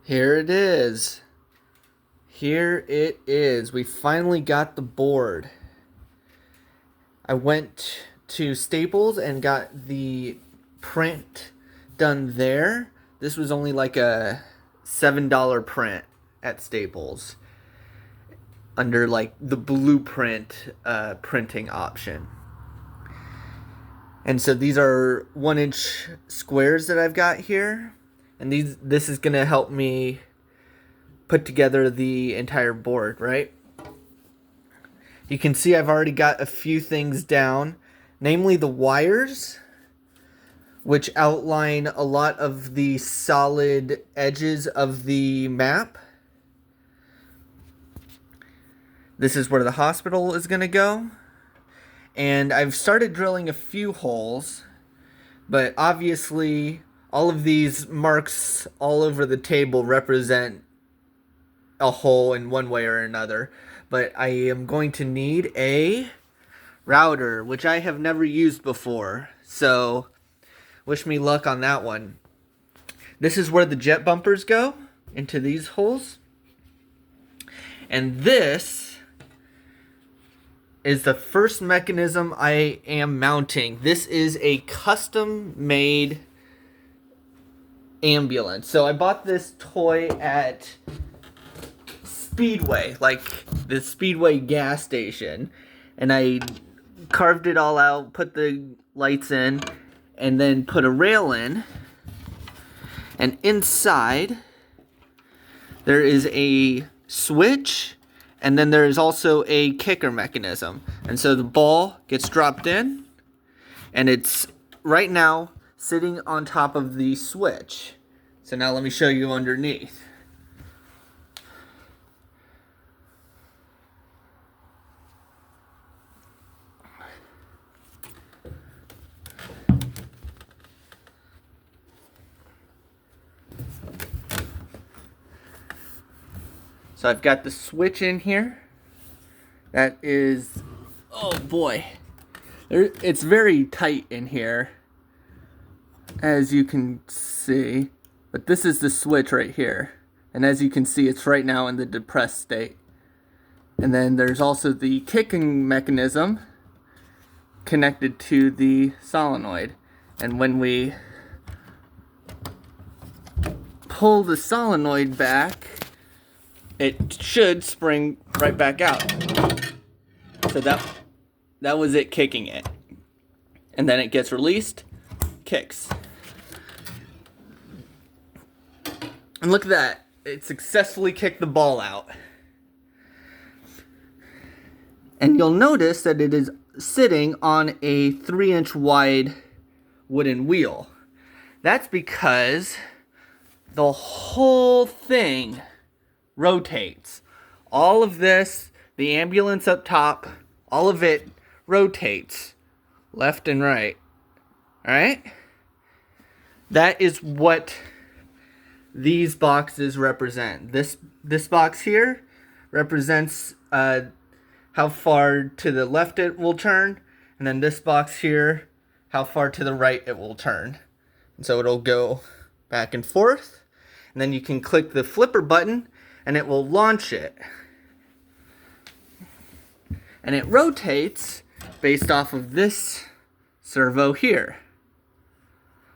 Here it is. Here it is. We finally got the board. I went to Staples and got the print done there. This was only like a $7 print at Staples under like the blueprint printing option. And so these are 1-inch squares that I've got here. And this is going to help me put together the entire board, right? You can see I've already got a few things down, namely the wires, which outline a lot of the solid edges of the map. This is where the hospital is going to go. And I've started drilling a few holes, but obviously all of these marks all over the table represent a hole in one way or another. But I am going to need a router, which I have never used before. So wish me luck on that one. This is where the jet bumpers go, into these holes. And this is the first mechanism I am mounting. This is a custom made ambulance. So I bought this toy at Speedway, like the Speedway gas station, and I carved it all out, put the lights in, and then put a rail in. And inside there is a switch, and then there is also a kicker mechanism. And so the ball gets dropped in, and it's right now sitting on top of the switch. So now let me show you underneath. So I've got the switch in here. That is, oh boy, it's very tight in here, as you can see. But this is the switch right here. And as you can see, it's right now in the depressed state. And then there's also the kicking mechanism connected to the solenoid. And when we pull the solenoid back, it should spring right back out. So that was it kicking it. And then it gets released, kicks. And look at that. It successfully kicked the ball out. And you'll notice that it is sitting on a 3-inch wide wooden wheel. That's because the whole thing rotates. All of this, the ambulance up top, all of it rotates left and right. Alright? That is what these boxes represent. This box here represents how far to the left it will turn, and then this box here, how far to the right it will turn. And so it'll go back and forth, and then you can click the flipper button and it will launch it. And it rotates based off of this servo here,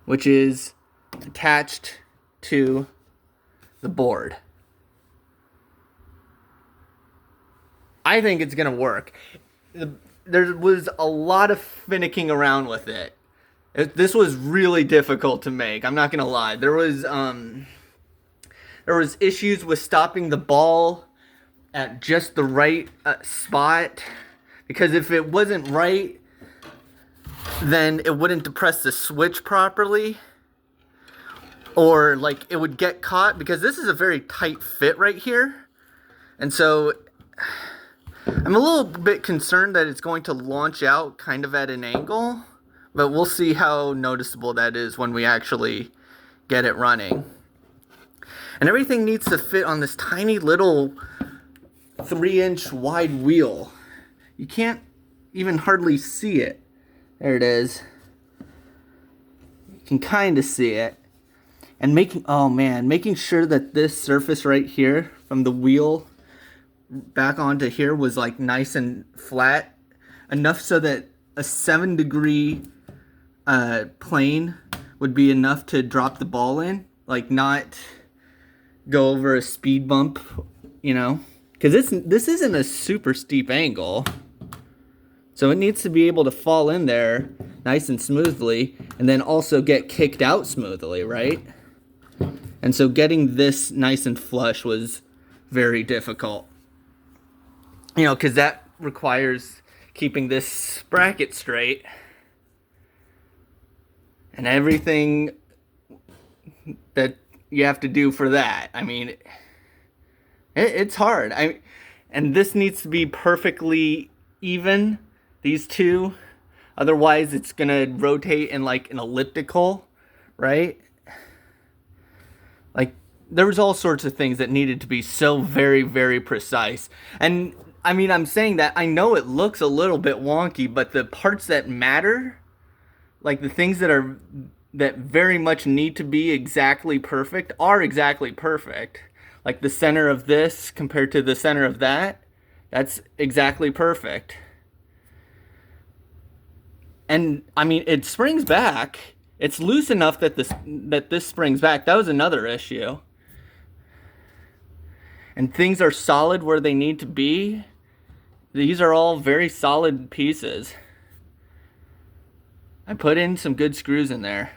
which is attached to the board. I think it's gonna work. There was a lot of finicking around with it. This was really difficult to make. I'm not gonna lie. There was issues with stopping the ball at just the right spot, because if it wasn't right, then it wouldn't depress the switch properly, or like it would get caught, because this is a very tight fit right here. And so I'm a little bit concerned that it's going to launch out kind of at an angle, but we'll see how noticeable that is when we actually get it running. And everything needs to fit on this tiny little 3-inch wide wheel. You can't even hardly see it. There it is. You can kind of see it. And making sure that this surface right here from the wheel back onto here was like nice and flat enough so that a 7-degree plane would be enough to drop the ball in, like not go over a speed bump, you know, because this isn't a super steep angle, so it needs to be able to fall in there nice and smoothly and then also get kicked out smoothly, right? And so getting this nice and flush was very difficult, you know, because that requires keeping this bracket straight and everything that you have to do for that. I mean, it's hard. And this needs to be perfectly even, these two. Otherwise, it's going to rotate in like an elliptical, right? Like, there was all sorts of things that needed to be so very, very precise. And, I mean, I'm saying that, I know it looks a little bit wonky, but the parts that matter, like the things that very much need to be exactly perfect, are exactly perfect. Like the center of this compared to the center of that, that's exactly perfect. And, I mean, it springs back. It's loose enough that this springs back. That was another issue. And things are solid where they need to be. These are all very solid pieces. I put in some good screws in there.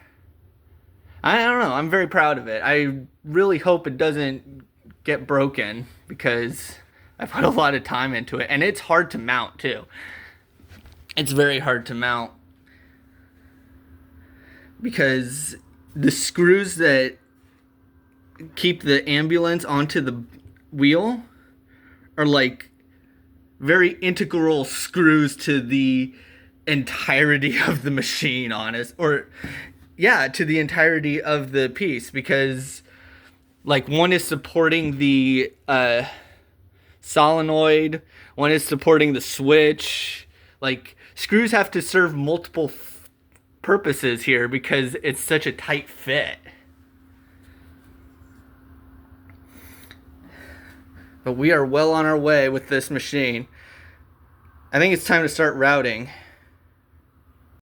I don't know. I'm very proud of it. I really hope it doesn't get broken because I put a lot of time into it. And it's hard to mount, too. It's very hard to mount, because the screws that keep the ambulance onto the wheel are like very integral screws to the entirety of the machine, to the entirety of the piece, because like one is supporting the solenoid, one is supporting the switch. Like, screws have to serve multiple purposes here because it's such a tight fit. But we are well on our way with this machine. I think it's time to start routing.